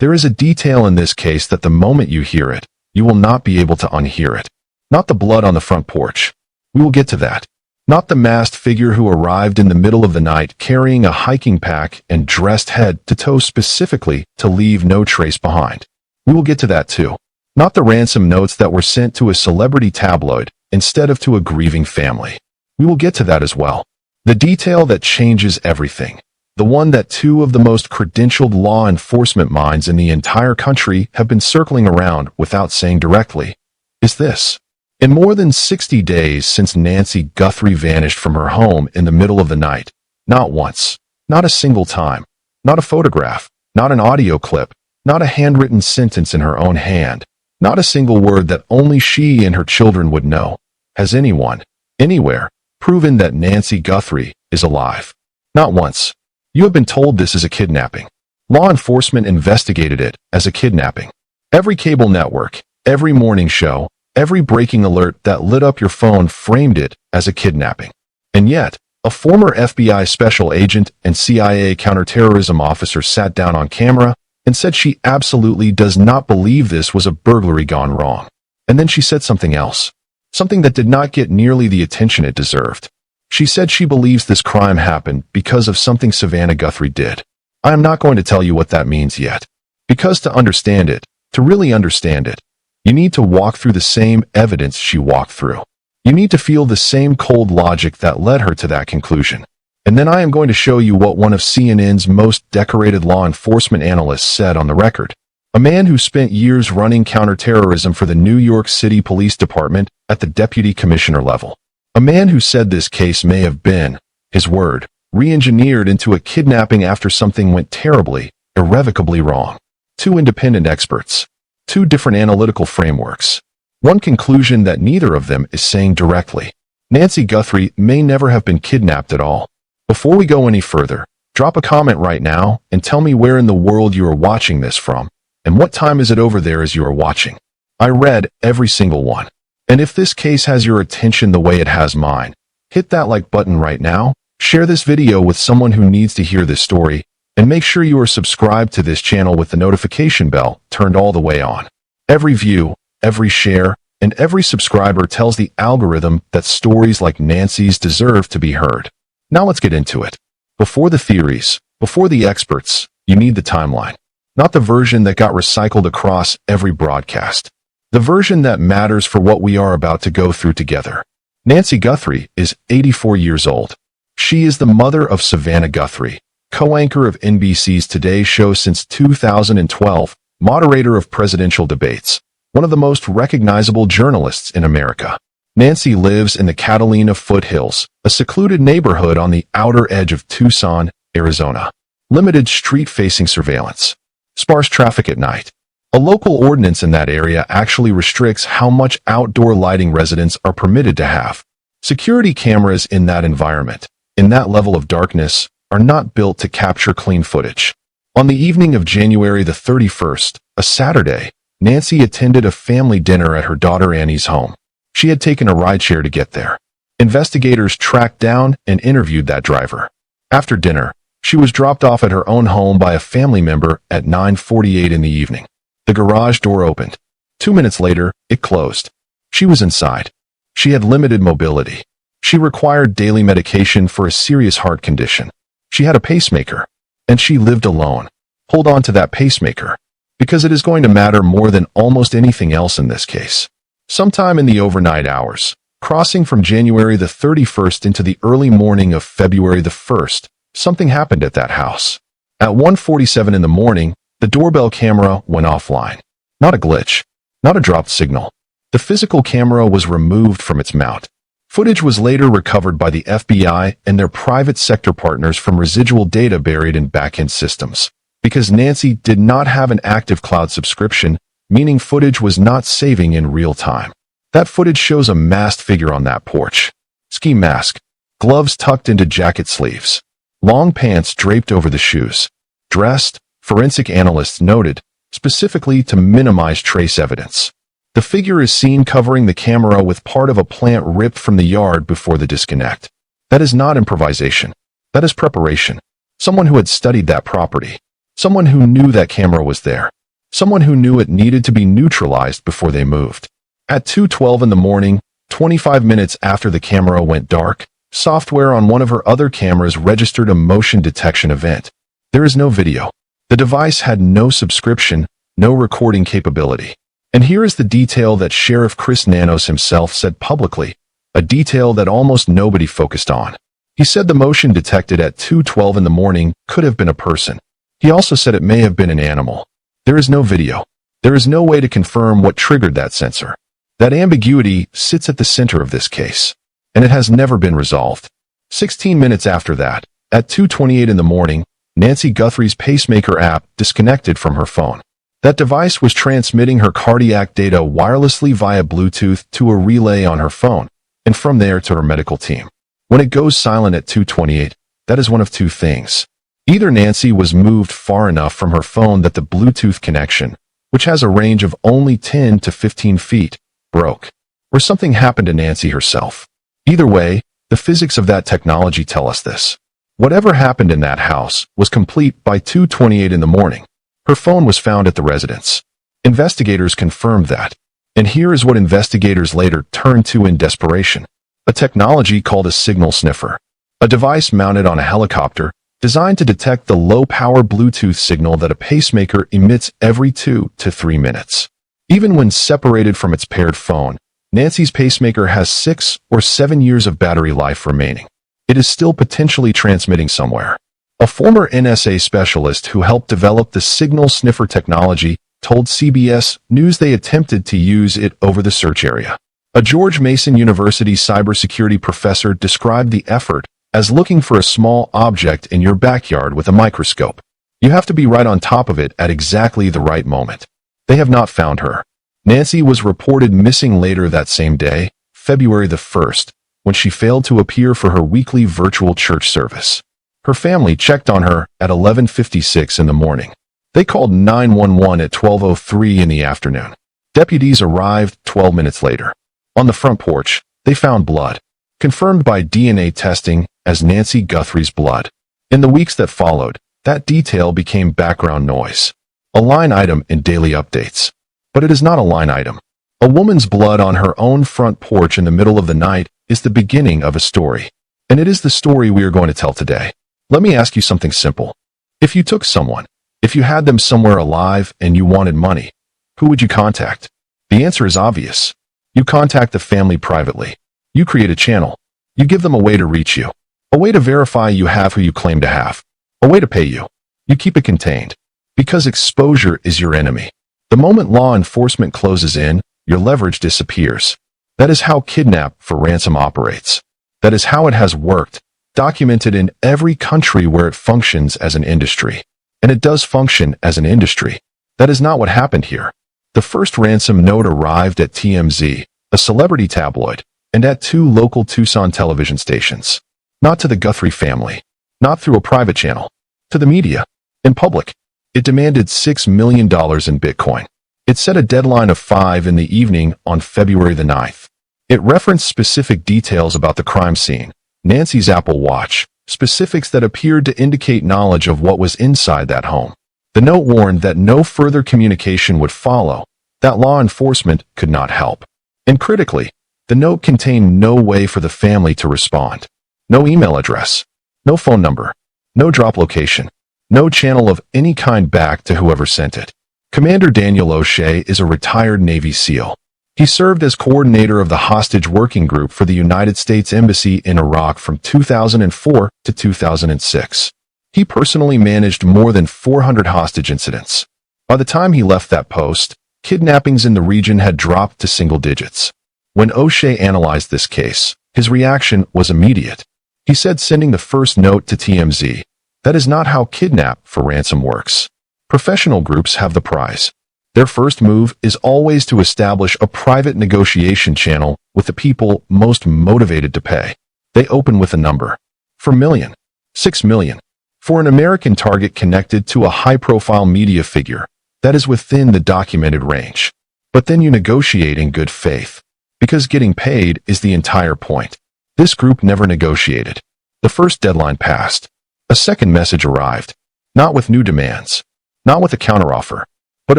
There is a detail in this case that the moment you hear it, you will not be able to unhear it. Not the blood on the front porch. We will get to that. Not the masked figure who arrived in the middle of the night carrying a hiking pack and dressed head to toe specifically to leave no trace behind. We will get to that too. Not the ransom notes that were sent to a celebrity tabloid instead of to a grieving family. We will get to that as well. The detail that changes everything. The one that two of the most credentialed law enforcement minds in the entire country have been circling around without saying directly, is this. In more than 60 days since Nancy Guthrie vanished from her home in the middle of the night, not once, not a single time, not a photograph, not an audio clip, not a handwritten sentence in her own hand, not a single word that only she and her children would know, has anyone, anywhere, proven that Nancy Guthrie is alive. Not once. You have been told this is a kidnapping. Law enforcement investigated it as a kidnapping. Every cable network, every morning show, every breaking alert that lit up your phone framed it as a kidnapping. And yet, a former FBI special agent and CIA counterterrorism officer sat down on camera and said she absolutely does not believe this was a burglary gone wrong. And then she said something else. Something that did not get nearly the attention it deserved. She said she believes this crime happened because of something Savannah Guthrie did. I am not going to tell you what that means yet. Because to understand it, to really understand it, you need to walk through the same evidence she walked through. You need to feel the same cold logic that led her to that conclusion. And then I am going to show you what one of CNN's most decorated law enforcement analysts said on the record. A man who spent years running counterterrorism for the New York City Police Department at the deputy commissioner level. A man who said this case may have been, his word, re-engineered into a kidnapping after something went terribly, irrevocably wrong. Two independent experts. Two different analytical frameworks. One conclusion that neither of them is saying directly. Nancy Guthrie may never have been kidnapped at all. Before we go any further, drop a comment right now and tell me where in the world you are watching this from, and what time is it over there as you are watching. I read every single one. And if this case has your attention the way it has mine, hit that like button right now, share this video with someone who needs to hear this story, and make sure you are subscribed to this channel with the notification bell turned all the way on. Every view, every share, and every subscriber tells the algorithm that stories like Nancy's deserve to be heard. Now let's get into it. Before the theories, before the experts, you need the timeline. Not the version that got recycled across every broadcast. The version that matters for what we are about to go through together. Nancy Guthrie is 84 years old. She is the mother of Savannah Guthrie, co-anchor of NBC's Today Show since 2012, moderator of presidential debates, one of the most recognizable journalists in America. Nancy lives in the Catalina foothills, a secluded neighborhood on the outer edge of Tucson, Arizona. Limited street-facing surveillance. Sparse traffic at night. A local ordinance in that area actually restricts how much outdoor lighting residents are permitted to have. Security cameras in that environment, in that level of darkness, are not built to capture clean footage. On the evening of January the 31st, a Saturday, Nancy attended a family dinner at her daughter Annie's home. She had taken a rideshare to get there. Investigators tracked down and interviewed that driver. After dinner, she was dropped off at her own home by a family member at 9:48 in the evening. The garage door opened. 2 minutes later, it closed. She was inside. She had limited mobility. She required daily medication for a serious heart condition. She had a pacemaker. And she lived alone. Hold on to that pacemaker. Because it is going to matter more than almost anything else in this case. Sometime in the overnight hours, crossing from January the 31st into the early morning of February the 1st, something happened at that house. At 1:47 in the morning, the doorbell camera went offline. Not a glitch. Not a dropped signal. The physical camera was removed from its mount. Footage was later recovered by the FBI and their private sector partners from residual data buried in back-end systems. Because Nancy did not have an active cloud subscription, meaning footage was not saving in real time. That footage shows a masked figure on that porch. Ski mask. Gloves tucked into jacket sleeves. Long pants draped over the shoes. Dressed, forensic analysts noted, specifically to minimize trace evidence. The figure is seen covering the camera with part of a plant ripped from the yard before the disconnect. That is not improvisation. That is preparation. Someone who had studied that property. Someone who knew that camera was there. Someone who knew it needed to be neutralized before they moved. At 2:12 in the morning, 25 minutes after the camera went dark, software on one of her other cameras registered a motion detection event. There is no video. The device had no subscription, no recording capability. And here is the detail that Sheriff Chris Nanos himself said publicly, a detail that almost nobody focused on. He said the motion detected at 2:12 in the morning could have been a person. He also said it may have been an animal. There is no video. There is no way to confirm what triggered that sensor. That ambiguity sits at the center of this case, and it has never been resolved. 16 minutes after that, at 2:28 in the morning, Nancy Guthrie's pacemaker app disconnected from her phone. That device was transmitting her cardiac data wirelessly via Bluetooth to a relay on her phone, and from there to her medical team. When it goes silent at 2:28, that is one of two things. Either Nancy was moved far enough from her phone that the Bluetooth connection, which has a range of only 10 to 15 feet, broke, or something happened to Nancy herself. Either way, the physics of that technology tell us this. Whatever happened in that house was complete by 2:28 in the morning. Her phone was found at the residence. Investigators confirmed that. And here is what investigators later turned to in desperation. A technology called a signal sniffer. A device mounted on a helicopter designed to detect the low-power Bluetooth signal that a pacemaker emits every 2 to 3 minutes. Even when separated from its paired phone, Nancy's pacemaker has 6 or 7 years of battery life remaining. It is still potentially transmitting somewhere. A former NSA specialist who helped develop the signal sniffer technology told CBS News they attempted to use it over the search area. A George Mason University cybersecurity professor described the effort as looking for a small object in your backyard with a microscope. You have to be right on top of it at exactly the right moment. They have not found her. Nancy was reported missing later that same day, February the 1st, when she failed to appear for her weekly virtual church service. Her family checked on her at 11:56 in the morning. They called 911 at 12:03 in the afternoon. Deputies arrived 12 minutes later. On the front porch, they found blood, confirmed by DNA testing as Nancy Guthrie's blood. In the weeks that followed, that detail became background noise, a line item in daily updates. But it is not a line item. A woman's blood on her own front porch in the middle of the night is the beginning of a story. And it is the story we are going to tell today. Let me ask you something simple. If you took someone, if you had them somewhere alive and you wanted money, who would you contact? The answer is obvious. You contact the family privately. You create a channel. You give them a way to reach you. A way to verify you have who you claim to have. A way to pay you. You keep it contained. Because exposure is your enemy. The moment law enforcement closes in, your leverage disappears. That is how Kidnap for Ransom operates. That is how it has worked, documented in every country where it functions as an industry. And it does function as an industry. That is not what happened here. The first ransom note arrived at TMZ, a celebrity tabloid, and at 2 local Tucson television stations. Not to the Guthrie family. Not through a private channel. To the media. In public. It demanded $6 million in Bitcoin. It set a deadline of 5 in the evening on February the 9th. It referenced specific details about the crime scene, Nancy's Apple Watch, specifics that appeared to indicate knowledge of what was inside that home. The note warned that no further communication would follow, that law enforcement could not help. And critically, the note contained no way for the family to respond. No email address, no phone number, no drop location, no channel of any kind back to whoever sent it. Commander Daniel O'Shea is a retired Navy SEAL. He served as coordinator of the hostage working group for the United States Embassy in Iraq from 2004 to 2006. He personally managed more than 400 hostage incidents. By the time he left that post, kidnappings in the region had dropped to single digits. When O'Shea analyzed this case, his reaction was immediate. He said, sending the first note to TMZ, "That is not how Kidnap for Ransom works. Professional groups have the prize. Their first move is always to establish a private negotiation channel with the people most motivated to pay. They open with a number. For million. 6 million. For an American target connected to a high-profile media figure, that is within the documented range. But then you negotiate in good faith. Because getting paid is the entire point. This group never negotiated. The first deadline passed. A second message arrived. Not with new demands, not with a counteroffer, but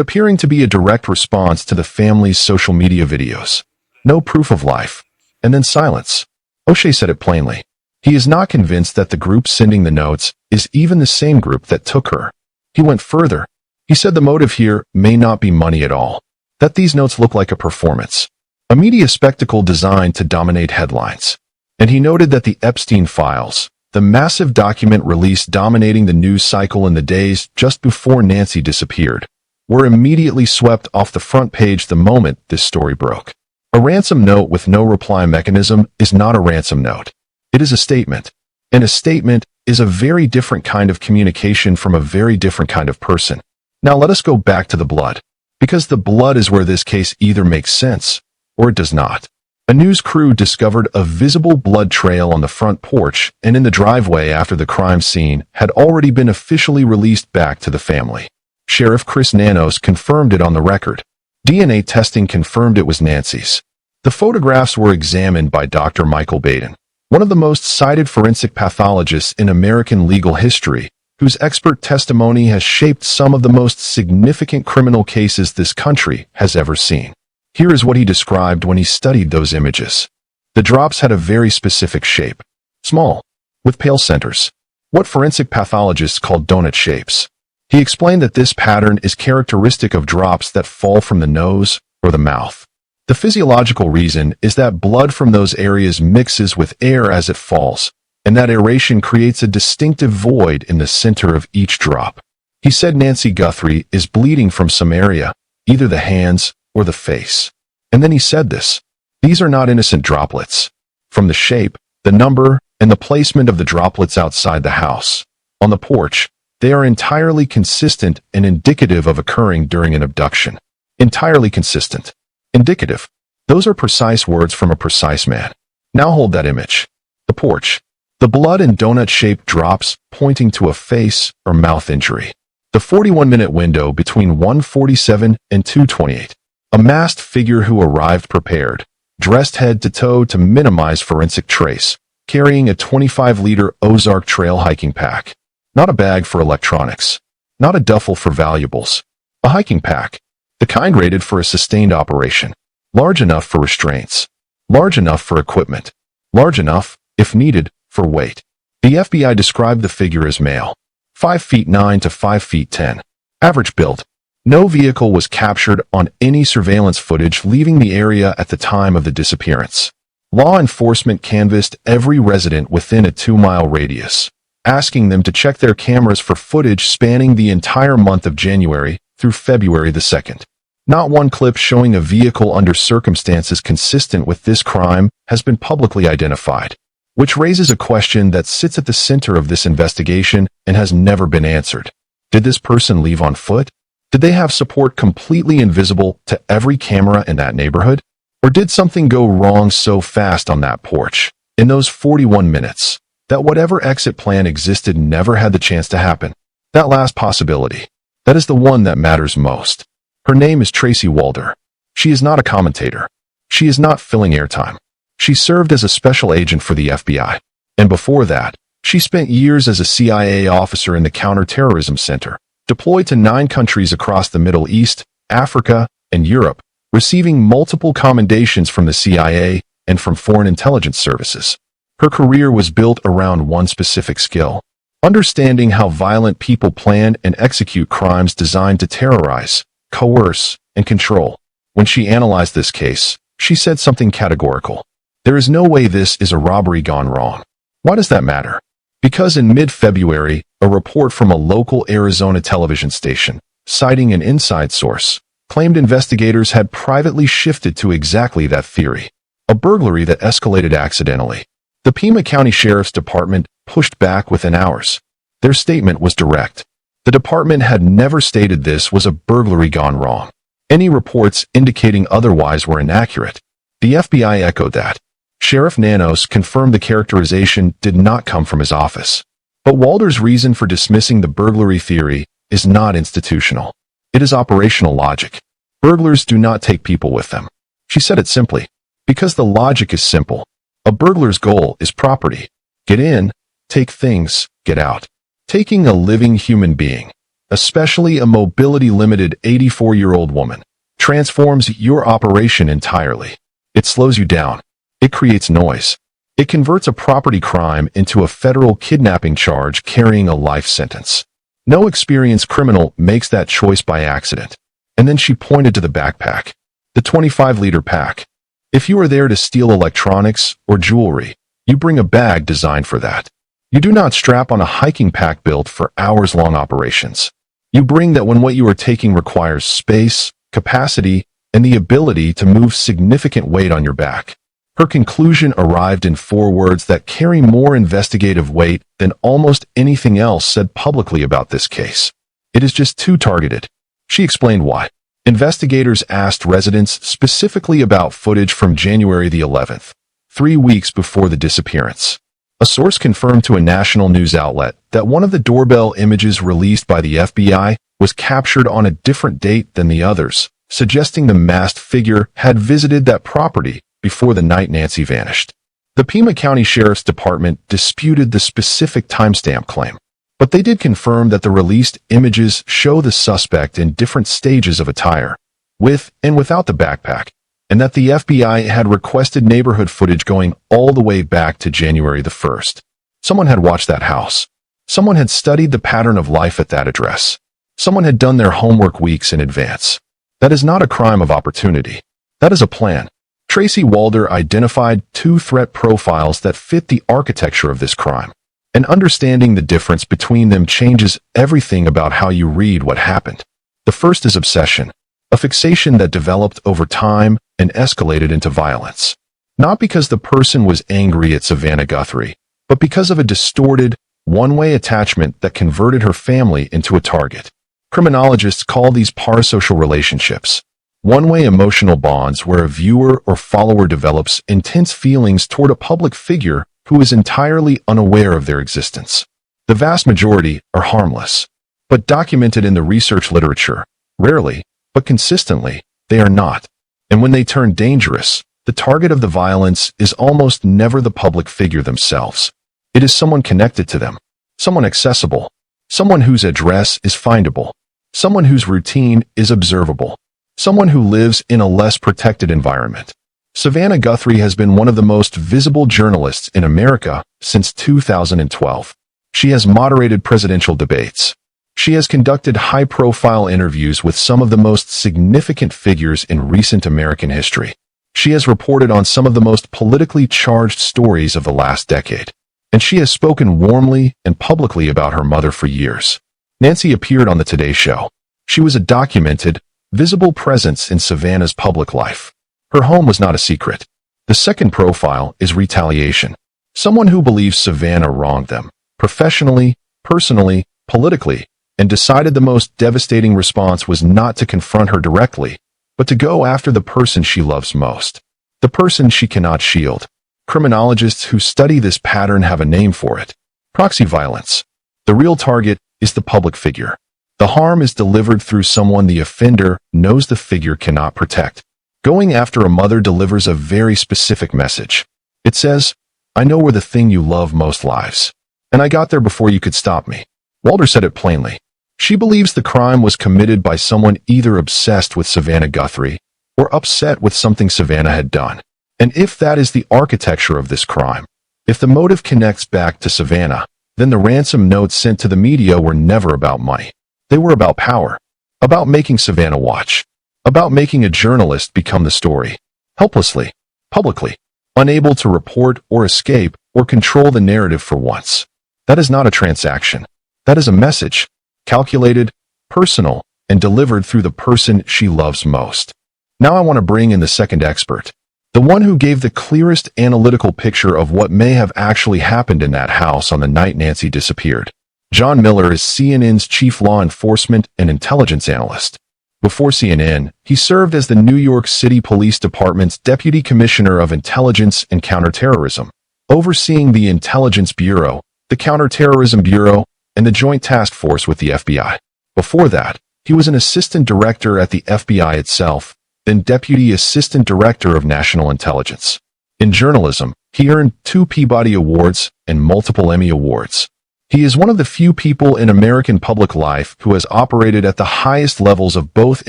appearing to be a direct response to the family's social media videos. No proof of life. And then silence. O'Shea said it plainly. He is not convinced that the group sending the notes is even the same group that took her. He went further. He said the motive here may not be money at all, that these notes look like a performance, a media spectacle designed to dominate headlines. And he noted that the Epstein files, the massive document release dominating the news cycle in the days just before Nancy disappeared, were immediately swept off the front page the moment this story broke. A ransom note with no reply mechanism is not a ransom note. It is a statement. And a statement is a very different kind of communication from a very different kind of person. Now let us go back to the blood, because the blood is where this case either makes sense or it does not. A news crew discovered a visible blood trail on the front porch and in the driveway after the crime scene had already been officially released back to the family. Sheriff Chris Nanos confirmed it on the record. DNA testing confirmed it was Nancy's. The photographs were examined by Dr. Michael Baden, one of the most cited forensic pathologists in American legal history, whose expert testimony has shaped some of the most significant criminal cases this country has ever seen. Here is what he described when he studied those images. The drops had a very specific shape. Small, with pale centers. What forensic pathologists call donut shapes. He explained that this pattern is characteristic of drops that fall from the nose or the mouth. The physiological reason is that blood from those areas mixes with air as it falls, and that aeration creates a distinctive void in the center of each drop. He said Nancy Guthrie is bleeding from some area, either the hands or the face. And then he said this. These are not innocent droplets. From the shape, the number, and the placement of the droplets outside the house, on the porch, they are entirely consistent and indicative of occurring during an abduction. Entirely consistent. Indicative. Those are precise words from a precise man. Now hold that image. The porch. The blood and donut-shaped drops pointing to a face or mouth injury. The 41-minute window between 1:47 and 2:28. A masked figure who arrived prepared, dressed head to toe to minimize forensic trace, carrying a 25-liter Ozark trail hiking pack. Not a bag for electronics. Not a duffel for valuables. A hiking pack. The kind rated for a sustained operation. Large enough for restraints. Large enough for equipment. Large enough, if needed, for weight. The FBI described the figure as male. 5'9" to 5'10". Average build. No vehicle was captured on any surveillance footage leaving the area at the time of the disappearance. Law enforcement canvassed every resident within a 2-mile radius, asking them to check their cameras for footage spanning the entire month of January through February the 2nd. Not one clip showing a vehicle under circumstances consistent with this crime has been publicly identified, which raises a question that sits at the center of this investigation and has never been answered. Did this person leave on foot? Did they have support completely invisible to every camera in that neighborhood? Or did something go wrong so fast on that porch, in those 41 minutes, that whatever exit plan existed never had the chance to happen? That last possibility. That is the one that matters most. Her name is Tracy Walder. She is not a commentator. She is not filling airtime. She served as a special agent for the FBI. And before that, she spent years as a CIA officer in the Counterterrorism Center, deployed to 9 countries across the Middle East, Africa, and Europe, receiving multiple commendations from the CIA and from foreign intelligence services. Her career was built around one specific skill: understanding how violent people plan and execute crimes designed to terrorize, coerce, and control. When she analyzed this case, she said something categorical. There is no way this is a robbery gone wrong. Why does that matter? Because in mid-February, a report from a local Arizona television station, citing an inside source, claimed investigators had privately shifted to exactly that theory. A burglary that escalated accidentally. The Pima County Sheriff's Department pushed back within hours. Their statement was direct. The department had never stated this was a burglary gone wrong. Any reports indicating otherwise were inaccurate. The FBI echoed that. Sheriff Nanos confirmed the characterization did not come from his office. But Walder's reason for dismissing the burglary theory is not institutional. It is operational logic. Burglars do not take people with them. She said it simply. Because the logic is simple. A burglar's goal is property. Get in, take things, get out. Taking a living human being, especially a mobility-limited 84-year-old woman, transforms your operation entirely. It slows you down. It creates noise. It converts a property crime into a federal kidnapping charge carrying a life sentence. No experienced criminal makes that choice by accident. And then she pointed to the backpack. The 25-liter pack. If you are there to steal electronics or jewelry, you bring a bag designed for that. You do not strap on a hiking pack built for hours-long operations. You bring that when what you are taking requires space, capacity, and the ability to move significant weight on your back. Her conclusion arrived in 4 words that carry more investigative weight than almost anything else said publicly about this case. It is just too targeted. She explained why. Investigators asked residents specifically about footage from January the 11th, 3 weeks before the disappearance. A source confirmed to a national news outlet that one of the doorbell images released by the FBI was captured on a different date than the others, suggesting the masked figure had visited that property before the night Nancy vanished. The Pima County Sheriff's Department disputed the specific timestamp claim, but they did confirm that the released images show the suspect in different stages of attire, with and without the backpack, and that the FBI had requested neighborhood footage going all the way back to January the 1st. Someone had watched that house. Someone had studied the pattern of life at that address. Someone had done their homework weeks in advance. That is not a crime of opportunity. That is a plan. Tracy Walder identified 2 threat profiles that fit the architecture of this crime, and understanding the difference between them changes everything about how you read what happened. The first is obsession, a fixation that developed over time and escalated into violence. Not because the person was angry at Savannah Guthrie, but because of a distorted, one-way attachment that converted her family into a target. Criminologists call these parasocial relationships. One-way emotional bonds where a viewer or follower develops intense feelings toward a public figure who is entirely unaware of their existence. The vast majority are harmless, but documented in the research literature, rarely, but consistently, they are not. And when they turn dangerous, the target of the violence is almost never the public figure themselves. It is someone connected to them, someone accessible, someone whose address is findable, someone whose routine is observable, someone who lives in a less protected environment. Savannah Guthrie has been one of the most visible journalists in America since 2012. She has moderated presidential debates. She has conducted high-profile interviews with some of the most significant figures in recent American history. She has reported on some of the most politically charged stories of the last decade. And she has spoken warmly and publicly about her mother for years. Nancy appeared on the Today Show. She was a documented, visible presence in Savannah's public life. Her home was not a secret. The second profile is retaliation. Someone who believes Savannah wronged them, professionally, personally, politically, and decided the most devastating response was not to confront her directly, but to go after the person she loves most, the person she cannot shield. Criminologists who study this pattern have a name for it: proxy violence. The real target is the public figure. The harm is delivered through someone the offender knows the figure cannot protect. Going after a mother delivers a very specific message. It says, "I know where the thing you love most lives. And I got there before you could stop me." Walder said it plainly. She believes the crime was committed by someone either obsessed with Savannah Guthrie or upset with something Savannah had done. And if that is the architecture of this crime, if the motive connects back to Savannah, then the ransom notes sent to the media were never about money. They were about power, about making Savannah watch, about making a journalist become the story, helplessly, publicly, unable to report or escape or control the narrative for once. That is not a transaction. That is a message, calculated, personal, and delivered through the person she loves most. Now I want to bring in the second expert, the one who gave the clearest analytical picture of what may have actually happened in that house on the night Nancy disappeared. John Miller is CNN's chief law enforcement and intelligence analyst. Before CNN, he served as the New York City Police Department's Deputy Commissioner of Intelligence and Counterterrorism, overseeing the Intelligence Bureau, the Counterterrorism Bureau, and the Joint Task Force with the FBI. Before that, he was an assistant director at the FBI itself, then Deputy Assistant Director of National Intelligence. In journalism, he earned 2 Peabody Awards and multiple Emmy Awards. He is one of the few people in American public life who has operated at the highest levels of both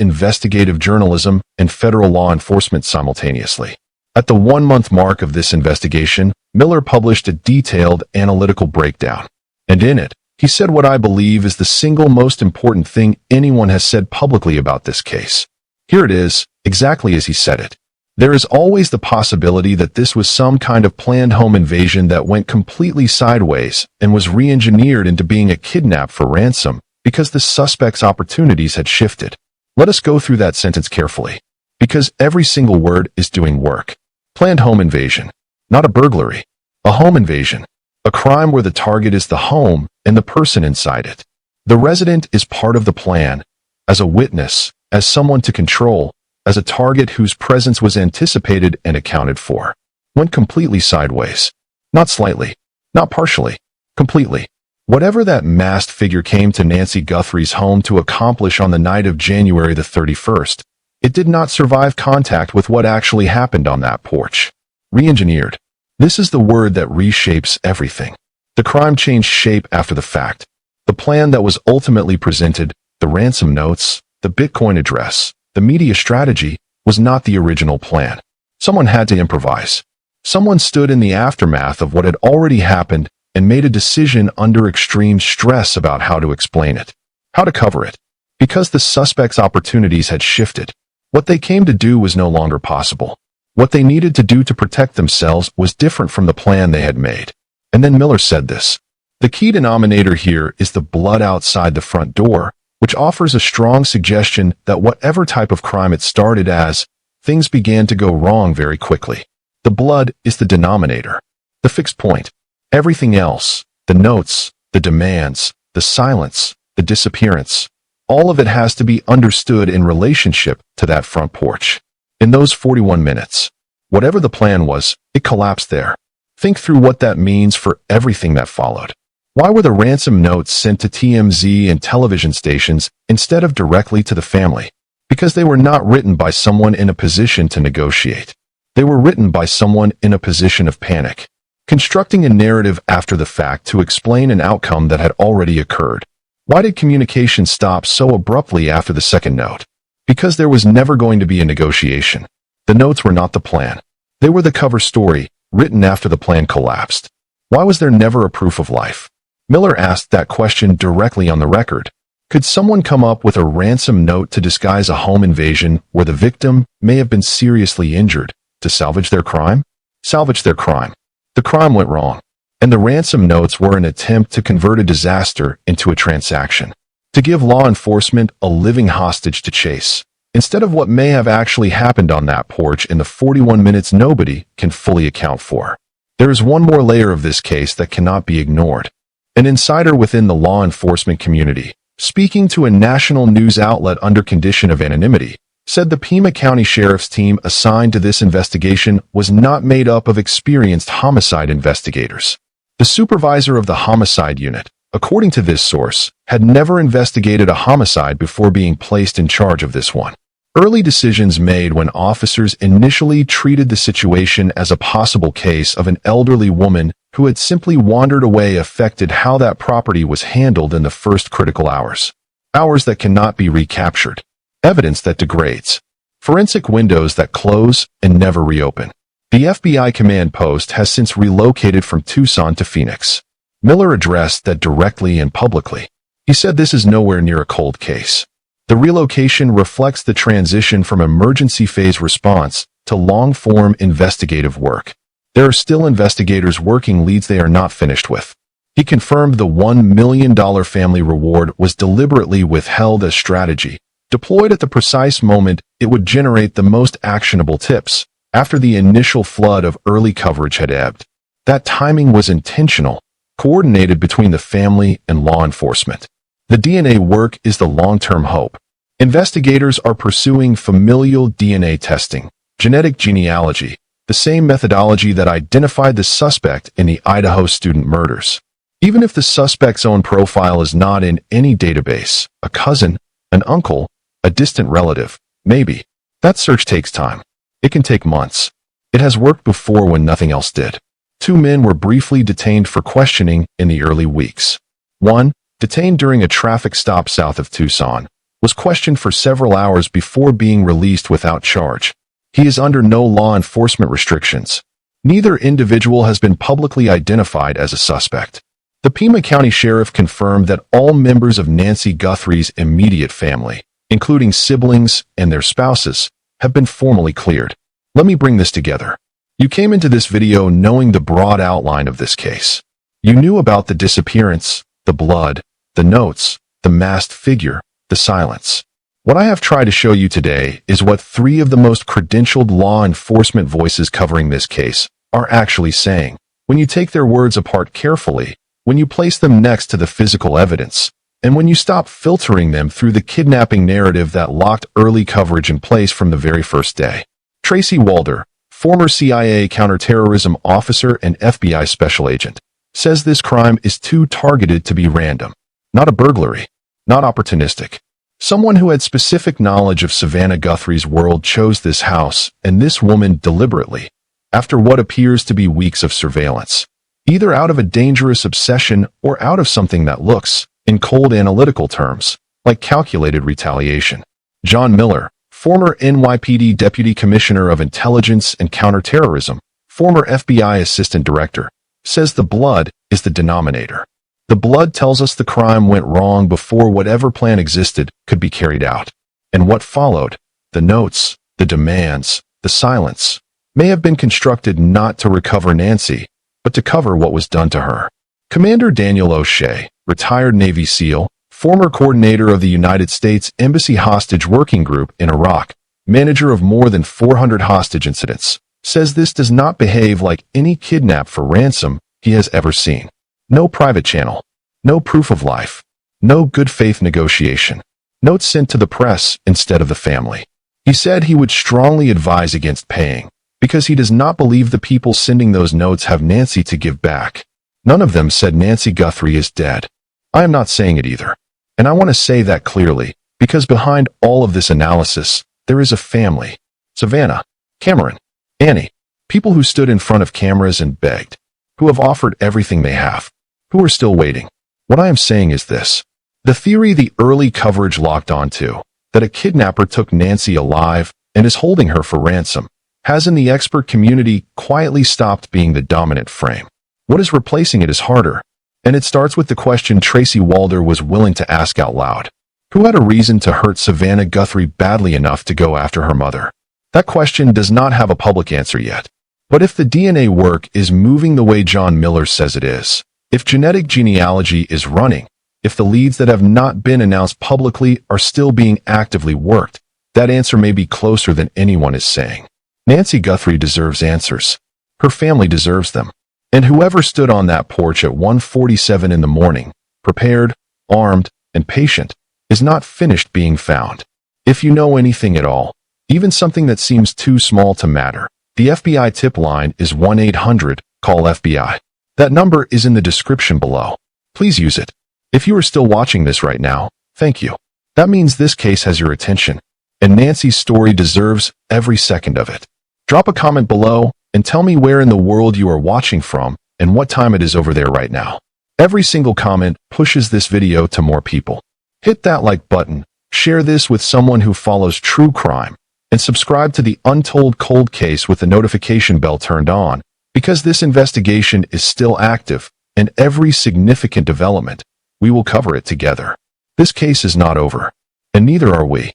investigative journalism and federal law enforcement simultaneously. At the 1-month mark of this investigation, Miller published a detailed analytical breakdown. And in it, he said what I believe is the single most important thing anyone has said publicly about this case. Here it is, exactly as he said it. There is always the possibility that this was some kind of planned home invasion that went completely sideways and was re-engineered into being a kidnap for ransom because the suspect's opportunities had shifted. Let us go through that sentence carefully, because every single word is doing work. Planned home invasion, not a burglary. A home invasion, a crime where the target is the home and the person inside it. The resident is part of the plan, as a witness, as someone to control, as a target whose presence was anticipated and accounted for. Went completely sideways. Not slightly. Not partially. Completely. Whatever that masked figure came to Nancy Guthrie's home to accomplish on the night of January the 31st, it did not survive contact with what actually happened on that porch. Re-engineered. This is the word that reshapes everything. The crime changed shape after the fact. The plan that was ultimately presented, the ransom notes, the Bitcoin address, the media strategy, was not the original plan. Someone had to improvise. Someone stood in the aftermath of what had already happened and made a decision under extreme stress about how to explain it, how to cover it. Because the suspect's opportunities had shifted. What they came to do was no longer possible. What they needed to do to protect themselves was different from the plan they had made. And then Miller said this. The key denominator here is the blood outside the front door, which offers a strong suggestion that whatever type of crime it started as, things began to go wrong very quickly. The blood is the denominator, the fixed point. Everything else, the notes, the demands, the silence, the disappearance, all of it has to be understood in relationship to that front porch. In those 41 minutes, whatever the plan was, it collapsed there. Think through what that means for everything that followed. Why were the ransom notes sent to TMZ and television stations instead of directly to the family? Because they were not written by someone in a position to negotiate. They were written by someone in a position of panic, constructing a narrative after the fact to explain an outcome that had already occurred. Why did communication stop so abruptly after the second note? Because there was never going to be a negotiation. The notes were not the plan. They were the cover story, written after the plan collapsed. Why was there never a proof of life? Miller asked that question directly on the record. Could someone come up with a ransom note to disguise a home invasion where the victim may have been seriously injured to salvage their crime? Salvage their crime. The crime went wrong, and the ransom notes were an attempt to convert a disaster into a transaction, to give law enforcement a living hostage to chase, instead of what may have actually happened on that porch in the 41 minutes nobody can fully account for. There is one more layer of this case that cannot be ignored. An insider within the law enforcement community, speaking to a national news outlet under condition of anonymity, said the Pima County Sheriff's team assigned to this investigation was not made up of experienced homicide investigators. The supervisor of the homicide unit, according to this source, had never investigated a homicide before being placed in charge of this one. Early decisions made when officers initially treated the situation as a possible case of an elderly woman who had simply wandered away affected how that property was handled in the first critical hours. Hours that cannot be recaptured. Evidence that degrades. Forensic windows that close and never reopen. The FBI command post has since relocated from Tucson to Phoenix. Miller addressed that directly and publicly. He said this is nowhere near a cold case. The relocation reflects the transition from emergency phase response to long-form investigative work. There are still investigators working leads they are not finished with. He confirmed the $1 million family reward was deliberately withheld as strategy, deployed at the precise moment it would generate the most actionable tips, after the initial flood of early coverage had ebbed. That timing was intentional, coordinated between the family and law enforcement. The DNA work is the long-term hope. Investigators are pursuing familial DNA testing, genetic genealogy, the same methodology that identified the suspect in the Idaho student murders. Even if the suspect's own profile is not in any database, a cousin, an uncle, a distant relative, maybe. That search takes time. It can take months. It has worked before when nothing else did. 2 men were briefly detained for questioning in the early weeks. 1. Detained during a traffic stop south of Tucson, was questioned for several hours before being released without charge. He is under no law enforcement restrictions. Neither individual has been publicly identified as a suspect. The Pima County Sheriff confirmed that all members of Nancy Guthrie's immediate family, including siblings and their spouses, have been formally cleared. Let me bring this together. You came into this video knowing the broad outline of this case. You knew about the disappearance, the blood, the notes, the masked figure, the silence. What I have tried to show you today is what 3 of the most credentialed law enforcement voices covering this case are actually saying. When you take their words apart carefully, when you place them next to the physical evidence, and when you stop filtering them through the kidnapping narrative that locked early coverage in place from the very first day. Tracy Walder, former CIA counterterrorism officer and FBI special agent, says this crime is too targeted to be random. Not a burglary, not opportunistic. Someone who had specific knowledge of Savannah Guthrie's world chose this house and this woman deliberately, after what appears to be weeks of surveillance, either out of a dangerous obsession or out of something that looks, in cold analytical terms, like calculated retaliation. John Miller, former NYPD Deputy Commissioner of Intelligence and Counterterrorism, former FBI Assistant Director, says the blood is the denominator. The blood tells us the crime went wrong before whatever plan existed could be carried out. And what followed, the notes, the demands, the silence, may have been constructed not to recover Nancy, but to cover what was done to her. Commander Daniel O'Shea, retired Navy SEAL, former coordinator of the United States Embassy Hostage Working Group in Iraq, manager of more than 400 hostage incidents, says this does not behave like any kidnap for ransom he has ever seen. No private channel, no proof of life, no good faith negotiation, notes sent to the press instead of the family. He said he would strongly advise against paying, because he does not believe the people sending those notes have Nancy to give back. None of them said Nancy Guthrie is dead. I am not saying it either. And I want to say that clearly, because behind all of this analysis, there is a family. Savannah, Cameron, Annie, people who stood in front of cameras and begged, who have offered everything they have, who are still waiting. What I am saying is this. The theory the early coverage locked onto, that a kidnapper took Nancy alive and is holding her for ransom, has in the expert community quietly stopped being the dominant frame. What is replacing it is harder, and it starts with the question Tracy Walder was willing to ask out loud. Who had a reason to hurt Savannah Guthrie badly enough to go after her mother? That question does not have a public answer yet. But if the DNA work is moving the way John Miller says it is, if genetic genealogy is running, if the leads that have not been announced publicly are still being actively worked, that answer may be closer than anyone is saying. Nancy Guthrie deserves answers. Her family deserves them. And whoever stood on that porch at 1:47 in the morning, prepared, armed, and patient, is not finished being found. If you know anything at all, even something that seems too small to matter, the FBI tip line is 1-800-CALL-FBI. That number is in the description below. Please use it. If you are still watching this right now, thank you. That means this case has your attention, and Nancy's story deserves every second of it. Drop a comment below and tell me where in the world you are watching from and what time it is over there right now. Every single comment pushes this video to more people. Hit that like button, share this with someone who follows true crime, and subscribe to the Untold Cold Case with the notification bell turned on, because this investigation is still active, and every significant development, we will cover it together. This case is not over, and neither are we.